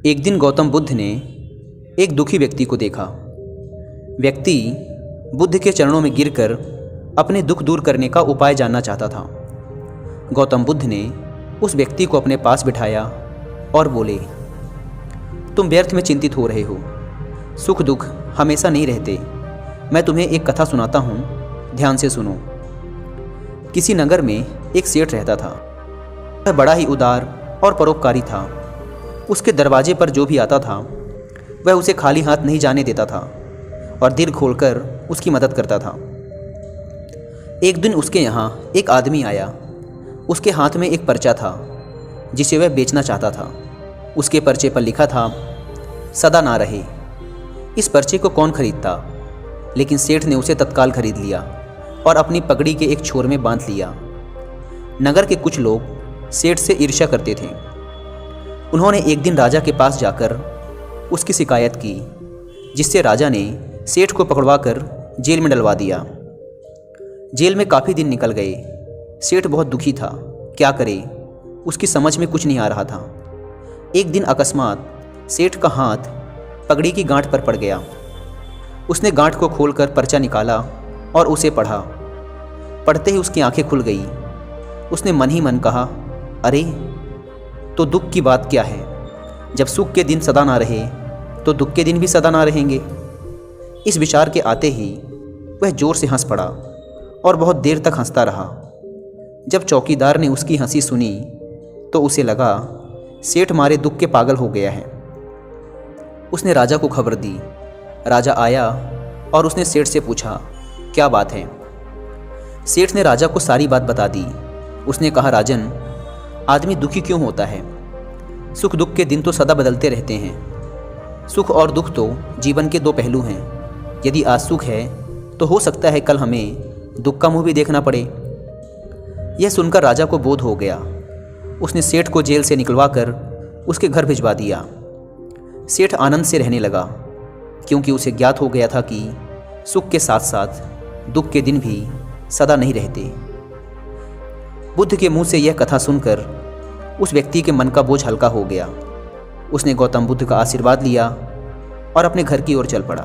एक दिन गौतम बुद्ध ने एक दुखी व्यक्ति को देखा। व्यक्ति बुद्ध के चरणों में गिरकर अपने दुख दूर करने का उपाय जानना चाहता था। गौतम बुद्ध ने उस व्यक्ति को अपने पास बिठाया और बोले, तुम व्यर्थ में चिंतित हो रहे हो। सुख दुख हमेशा नहीं रहते। मैं तुम्हें एक कथा सुनाता हूँ, ध्यान से सुनो। किसी नगर में एक सेठ रहता था। वह बड़ा ही उदार और परोपकारी था। उसके दरवाजे पर जो भी आता था वह उसे खाली हाथ नहीं जाने देता था और दिल खोलकर उसकी मदद करता था। एक दिन उसके यहाँ एक आदमी आया। उसके हाथ में एक पर्चा था जिसे वह बेचना चाहता था। उसके पर्चे पर लिखा था, सदा ना रहे। इस पर्चे को कौन खरीदता, लेकिन सेठ ने उसे तत्काल खरीद लिया और अपनी पगड़ी के एक छोर में बांध लिया। नगर के कुछ लोग सेठ से ईर्ष्या करते थे। उन्होंने एक दिन राजा के पास जाकर उसकी शिकायत की, जिससे राजा ने सेठ को पकड़वाकर जेल में डलवा दिया। जेल में काफ़ी दिन निकल गए। सेठ बहुत दुखी था, क्या करे, उसकी समझ में कुछ नहीं आ रहा था। एक दिन अकस्मात सेठ का हाथ पगड़ी की गांठ पर पड़ गया। उसने गांठ को खोलकर पर्चा निकाला और उसे पढ़ा। पढ़ते ही उसकी आंखें खुल गई। उसने मन ही मन कहा, अरे तो दुख की बात क्या है। जब सुख के दिन सदा ना रहे तो दुख के दिन भी सदा ना रहेंगे। इस विचार के आते ही वह जोर से हंस पड़ा और बहुत देर तक हंसता रहा। जब चौकीदार ने उसकी हंसी सुनी तो उसे लगा सेठ मारे दुख के पागल हो गया है। उसने राजा को खबर दी। राजा आया और उसने सेठ से पूछा, क्या बात है। सेठ ने राजा को सारी बात बता दी। उसने कहा, राजन, आदमी दुखी क्यों होता है। सुख दुख के दिन तो सदा बदलते रहते हैं। सुख और दुख तो जीवन के दो पहलू हैं। यदि आज सुख है तो हो सकता है कल हमें दुख का मुंह भी देखना पड़े। यह सुनकर राजा को बोध हो गया। उसने सेठ को जेल से निकलवाकर उसके घर भिजवा दिया। सेठ आनंद से रहने लगा, क्योंकि उसे ज्ञात हो गया था कि सुख के साथ साथ दुख के दिन भी सदा नहीं रहते। बुद्ध के मुंह से यह कथा सुनकर उस व्यक्ति के मन का बोझ हल्का हो गया। उसने गौतम बुद्ध का आशीर्वाद लिया और अपने घर की ओर चल पड़ा।